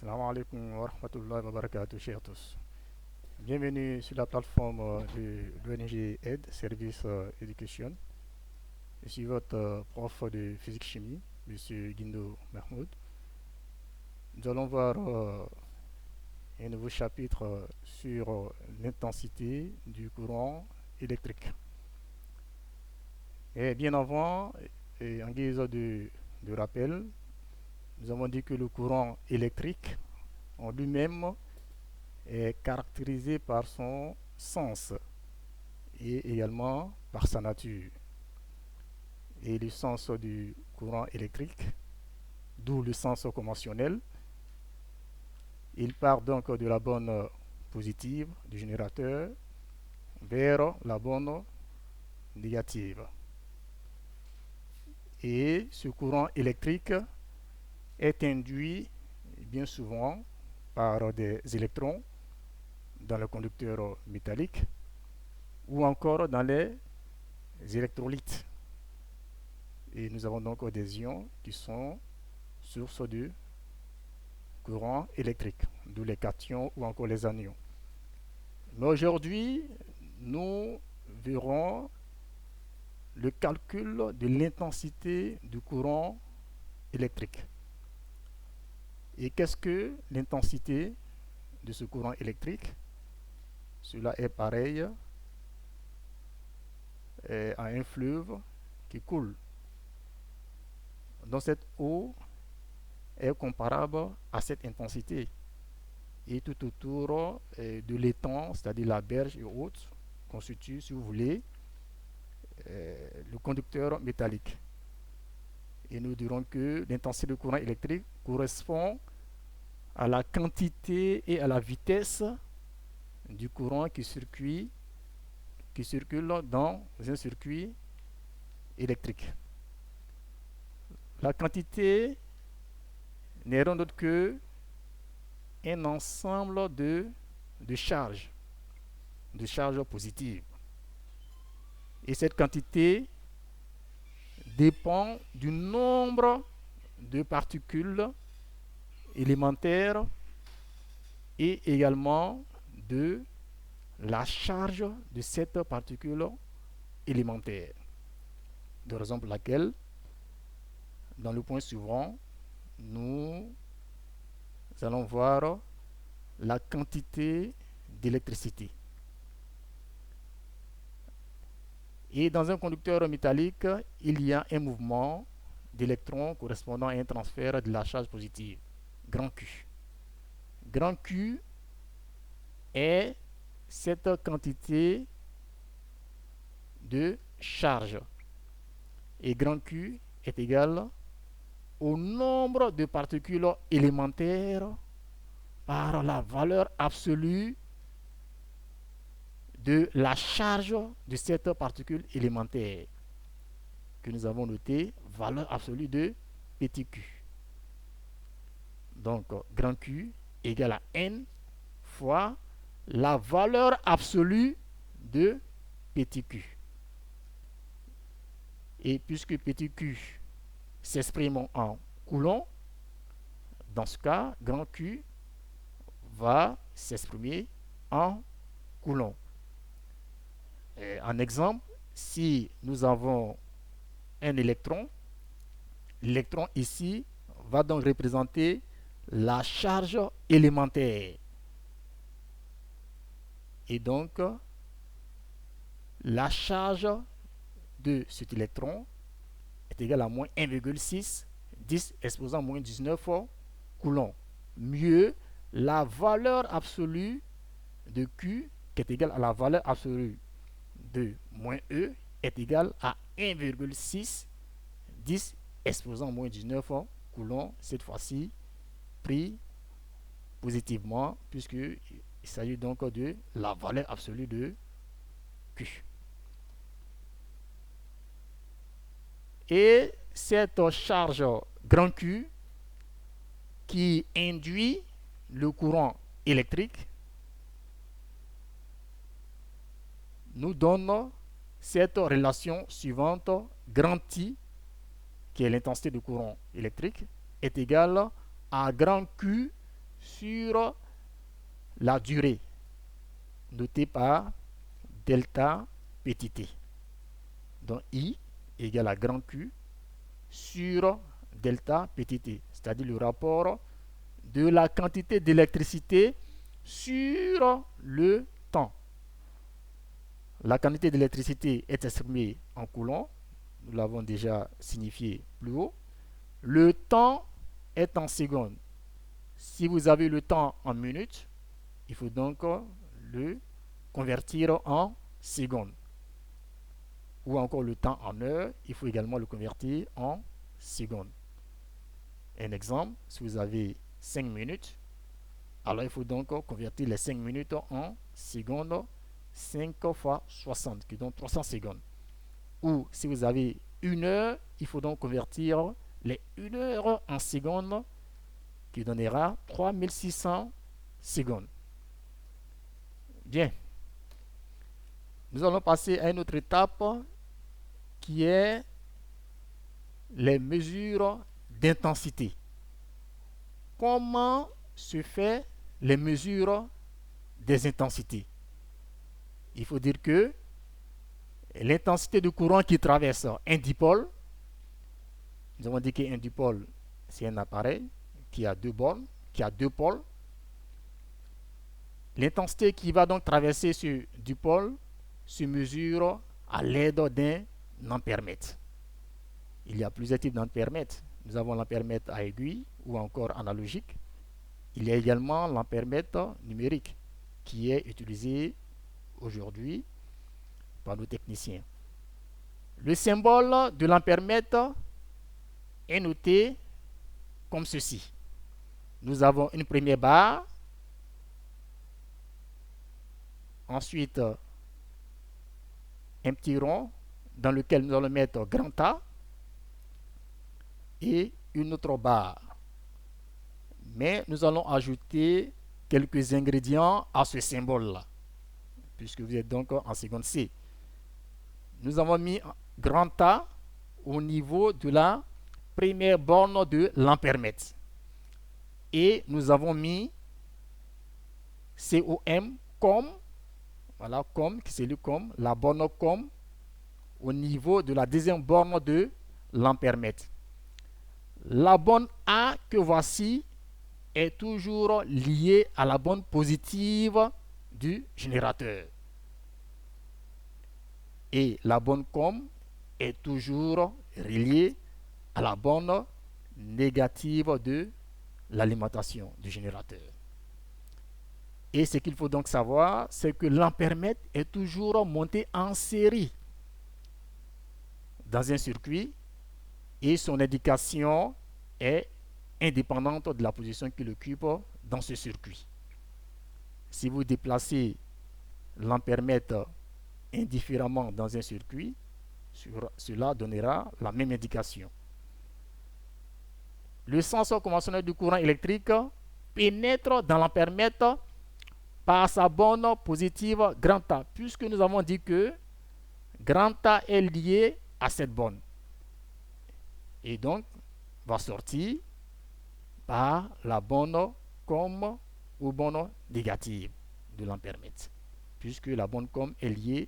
Assalamu alaikum wa rahmatullahi wa barakatuh, chers tous. Bienvenue sur la plateforme de l'ONG Aide, Service Education. Je suis votre prof de physique-chimie, Monsieur Guindo Mahmoud. Nous allons voir un nouveau chapitre sur l'intensité du courant électrique. Et bien avant, et en guise de rappel, nous avons dit que le courant électrique en lui-même est caractérisé par son sens et également par sa nature. Et le sens du courant électrique, d'où le sens conventionnel, il part donc de la borne positive du générateur vers la borne négative. Et ce courant électrique est induit bien souvent par des électrons dans le conducteur métallique ou encore dans les électrolytes. Et nous avons donc des ions qui sont source de courant électrique, d'où les cations ou encore les anions. Mais aujourd'hui, nous verrons le calcul de l'intensité du courant électrique. Et qu'est-ce que l'intensité de ce courant électrique? Cela est pareil à un fleuve qui coule. Donc cette eau est comparable à cette intensité. Et tout autour de l'étang, c'est-à-dire la berge et autres, constitue, si vous voulez, le conducteur métallique. Et nous dirons que l'intensité du courant électrique correspond à la quantité et à la vitesse du courant qui circule dans un circuit électrique. La quantité n'est rien d'autre que un ensemble de charges positives. Et cette quantité dépend du nombre de particules élémentaires et également de la charge de cette particule élémentaire. De raison pour laquelle, dans le point suivant, nous allons voir la quantité d'électricité. Et dans un conducteur métallique, il y a un mouvement d'électrons correspondant à un transfert de la charge positive, grand Q. Grand Q est cette quantité de charge. Et grand Q est égal au nombre de particules élémentaires par la valeur absolue de la charge de cette particule élémentaire que nous avons noté, valeur absolue de petit q. Donc, grand Q égale à n fois la valeur absolue de petit q. Et puisque petit q s'exprime en coulomb, dans ce cas, grand Q va s'exprimer en coulomb. En exemple, si nous avons un électron, l'électron ici va donc représenter la charge élémentaire. Et donc, la charge de cet électron est égale à moins 1,6, 10 exposant moins 19 coulombs. Mieux, la valeur absolue de Q, qui est égale à la valeur absolue de moins E, est égale à 1,6, 10 exposant moins 19 coulombs, cette fois-ci pris positivement, puisqu'il s'agit donc de la valeur absolue de Q. Et cette charge grand Q qui induit le courant électrique nous donne cette relation suivante, grand I, qui est l'intensité du courant électrique, est égale à grand Q sur la durée, notée par delta petit t. Donc I égale à grand Q sur delta petit t, c'est-à-dire le rapport de la quantité d'électricité sur le temps. La quantité d'électricité est exprimée en coulombs, nous l'avons déjà signifié plus haut. Le temps est en secondes. Si vous avez le temps en minutes, il faut donc le convertir en secondes. Ou encore le temps en heures, il faut également le convertir en secondes. Un exemple, si vous avez 5 minutes, alors il faut donc convertir les 5 minutes en secondes. 5 fois 60, qui donne 300 secondes. Ou si vous avez 1 heure, il faut donc convertir les 1 heure en secondes, qui donnera 3600 secondes. Bien. Nous allons passer à une autre étape qui est les mesures d'intensité. Comment se fait les mesures des intensités? Il faut dire que l'intensité de courant qui traverse un dipôle, nous avons dit qu'un dipôle, c'est un appareil qui a deux bornes, qui a deux pôles. L'intensité qui va donc traverser ce dipôle se mesure à l'aide d'un ampèremètre. Il y a plusieurs types d'ampèremètres. Nous avons l'ampèremètre à aiguille ou encore analogique. Il y a également l'ampèremètre numérique qui est utilisé aujourd'hui par nos techniciens. Le symbole de l'ampèremètre est noté comme ceci. Nous avons une première barre, ensuite un petit rond dans lequel nous allons mettre grand A et une autre barre. Mais nous allons ajouter quelques ingrédients à ce symbole-là, puisque vous êtes donc en seconde C. Nous avons mis grand A au niveau de la première borne de l'ampèremètre. Et nous avons mis COM comme, voilà, comme, qui c'est le comme, la borne comme au niveau de la deuxième borne de l'ampèremètre. La borne A que voici est toujours liée à la borne positive du générateur. Et la borne com est toujours reliée à la borne négative de l'alimentation du générateur. Et ce qu'il faut donc savoir, c'est que l'ampèremètre est toujours monté en série dans un circuit et son indication est indépendante de la position qu'il occupe dans ce circuit. Si vous déplacez l'ampèremètre indifféremment dans un circuit, cela donnera la même indication. Le sens conventionnel du courant électrique pénètre dans l'ampèremètre par sa borne positive grand A, puisque nous avons dit que grand A est lié à cette borne. Et donc, va sortir par la borne com ou borne négative de l'ampèremètre, puisque la borne com est liée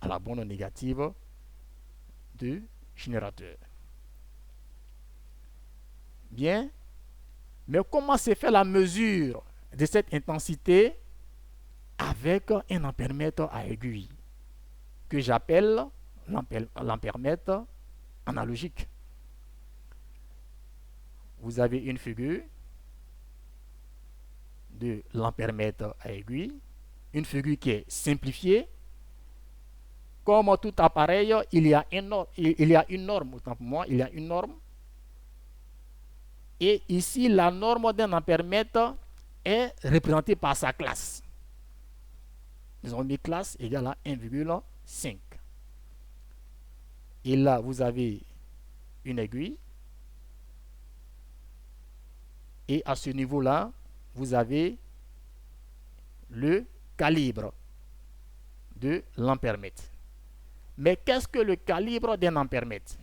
à la borne négative du générateur. Bien, mais comment se fait la mesure de cette intensité avec un ampèremètre à aiguille que j'appelle l'ampèremètre analogique? Vous avez une figure de l'ampèremètre à aiguille, une figure qui est simplifiée. Comme tout appareil, il y a une norme, autant pour moi, il y a une norme. Et ici, la norme d'un ampèremètre est représentée par sa classe. Nous avons mis classe égale à 1,5. Et là, vous avez une aiguille. Et à ce niveau-là, vous avez le calibre de l'ampèremètre. Mais qu'est-ce que le calibre d'un ampèremètre?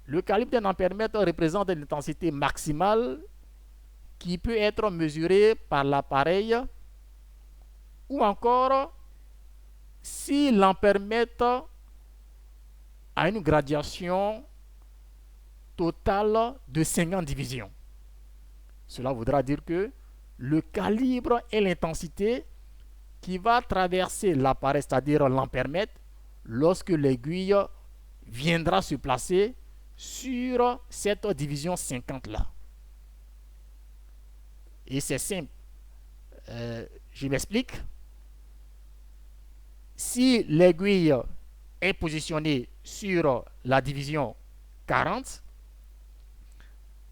Le calibre d'un ampèremètre représente l'intensité maximale qui peut être mesuré par l'appareil, ou encore si l'ampèremètre a une gradation totale de 50 divisions. Cela voudra dire que le calibre et l'intensité qui va traverser l'appareil, c'est-à-dire l'ampèremètre, lorsque l'aiguille viendra se placer sur cette division 50 là. Et c'est simple. Je m'explique. Si l'aiguille est positionnée sur la division 40,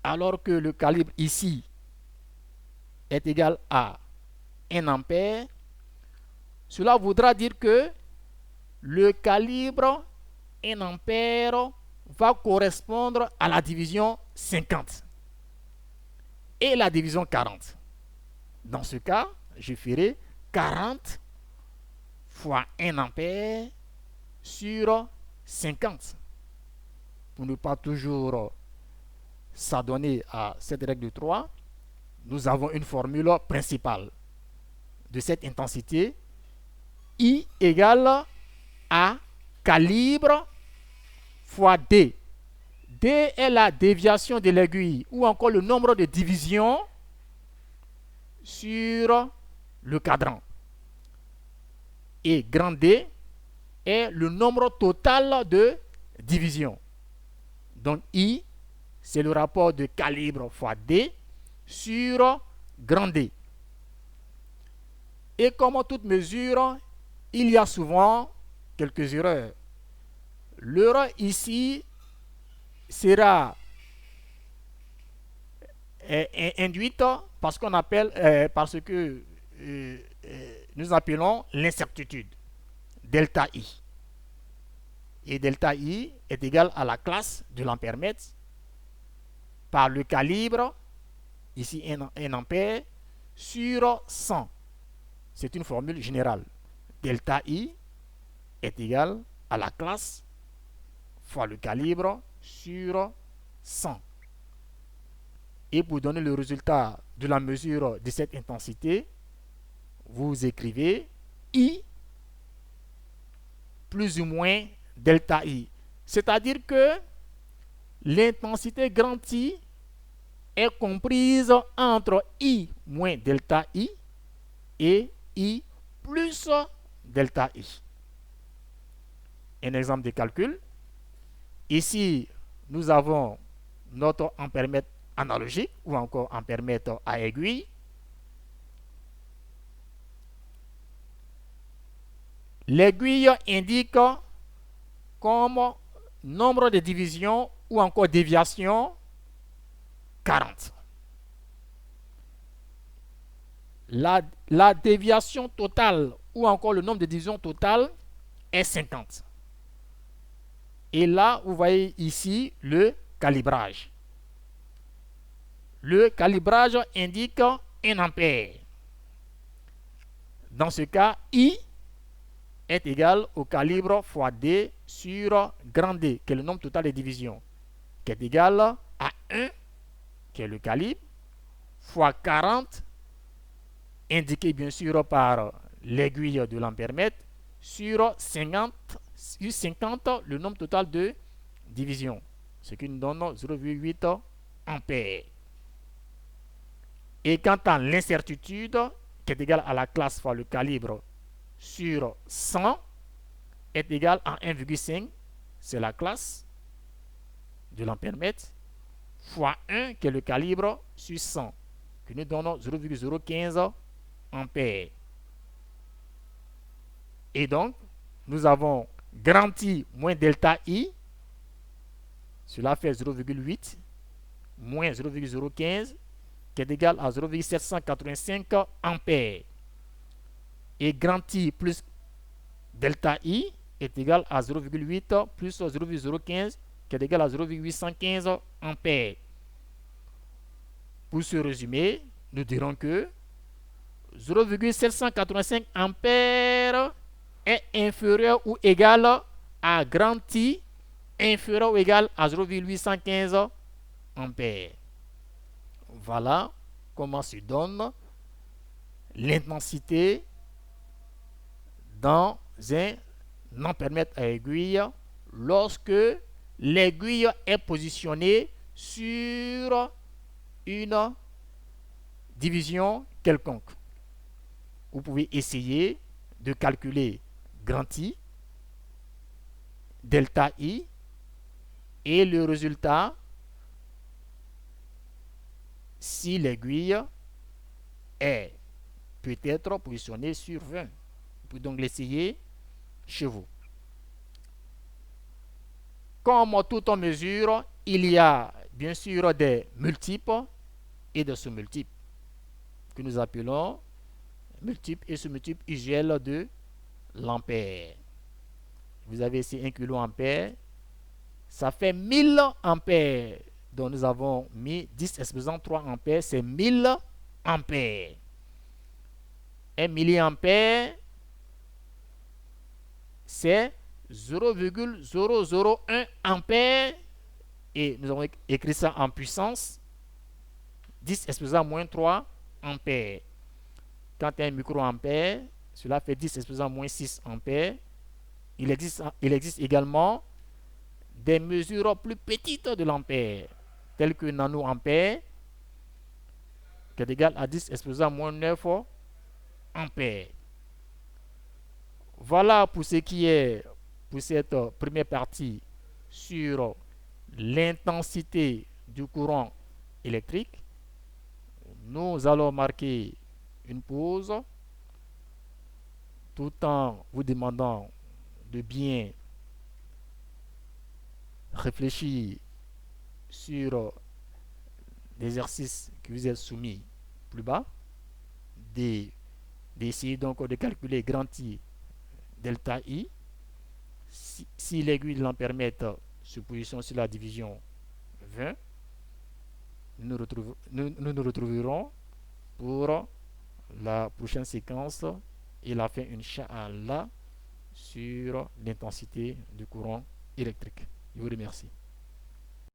alors que le calibre ici est égal à 1 ampère, cela voudra dire que le calibre 1 ampère va correspondre à la division 50 et la division 40. Dans ce cas, je ferai 40 fois 1 ampère sur 50 pour ne pas toujours s'adonner à cette règle de 3. Nous avons une formule principale de cette intensité, I égale à calibre fois D. D est la déviation de l'aiguille ou encore le nombre de divisions sur le cadran. Et grand D est le nombre total de divisions. Donc I, c'est le rapport de calibre fois D sur grand D. Et comme toute mesure, il y a souvent quelques erreurs. L'erreur ici sera induite parce qu'on appelle, parce que nous appelons l'incertitude, delta I. Et delta I est égal à la classe de l'ampèremètre par le calibre, ici 1 ampère, sur 100. C'est une formule générale. Delta I est égal à la classe fois le calibre sur 100. Et pour donner le résultat de la mesure de cette intensité, vous écrivez I plus ou moins delta I. C'est-à-dire que l'intensité grand I est comprise entre I moins delta I et I plus delta I. Un exemple de calcul. Ici, nous avons notre ampèremètre analogique ou encore ampèremètre à aiguille. L'aiguille indique comme nombre de divisions ou encore déviation 40. La déviation totale ou encore le nombre de divisions totales est 50. Et là, vous voyez ici le calibrage. Le calibrage indique 1 ampère. Dans ce cas, I est égal au calibre fois D sur grand D, qui est le nombre total des divisions, qui est égal à 1, qui est le calibre, fois 40, indiqué bien sûr par l'aiguille de l'ampèremètre, sur 50, le nombre total de divisions, ce qui nous donne 0,8 ampères. Et quant à l'incertitude, qui est égale à la classe fois le calibre sur 100, est égal à 1,5, c'est la classe de l'ampèremètre, fois 1, qui est le calibre, sur 100, qui nous donne 0,015 ampères. Et donc, nous avons grand I moins delta I, cela fait 0,8 moins 0,015, qui est égal à 0,785 ampères. Et grand I plus delta I est égal à 0,8 plus 0,015, qui est égal à 0,815 ampères. Pour ce résumé, nous dirons que 0,785 ampères est inférieur ou égal à grand I inférieur ou égal à 0,815 ampères. Voilà comment se donne l'intensité dans un ampèremètre à aiguille lorsque l'aiguille est positionnée sur une division quelconque. Vous pouvez essayer de calculer grand I, delta I, et le résultat, si l'aiguille est peut-être positionnée sur 20. Vous pouvez donc l'essayer chez vous. Comme toute mesure, il y a bien sûr des multiples et des sous-multiples que nous appelons multiples et sous-multiples usuels de l'ampère. Vous avez ici 1 kA, ça fait 1000 ampères. Donc nous avons mis 10 exposant 3 ampères, c'est 1000 ampères. 1 milliampère, c'est 0,001 ampère. Et nous avons écrit ça en puissance 10 exposant moins 3 ampères. Quant à un microampère, cela fait 10 exposant moins 6 ampères. Il existe également des mesures plus petites de l'ampère, telles que nanoampère, qui est égal à 10 exposant moins 9 ampères. Voilà pour ce qui est pour cette première partie sur l'intensité du courant électrique. Nous allons marquer une pause tout en vous demandant de bien réfléchir sur l'exercice qui vous est soumis plus bas, d'essayer donc de calculer grand I delta I. Si l'aiguille de l'ampèremètre se positionne sur la division 20, nous nous retrouverons pour la prochaine séquence et la fin, Inch'Allah, sur l'intensité du courant électrique. Je vous remercie.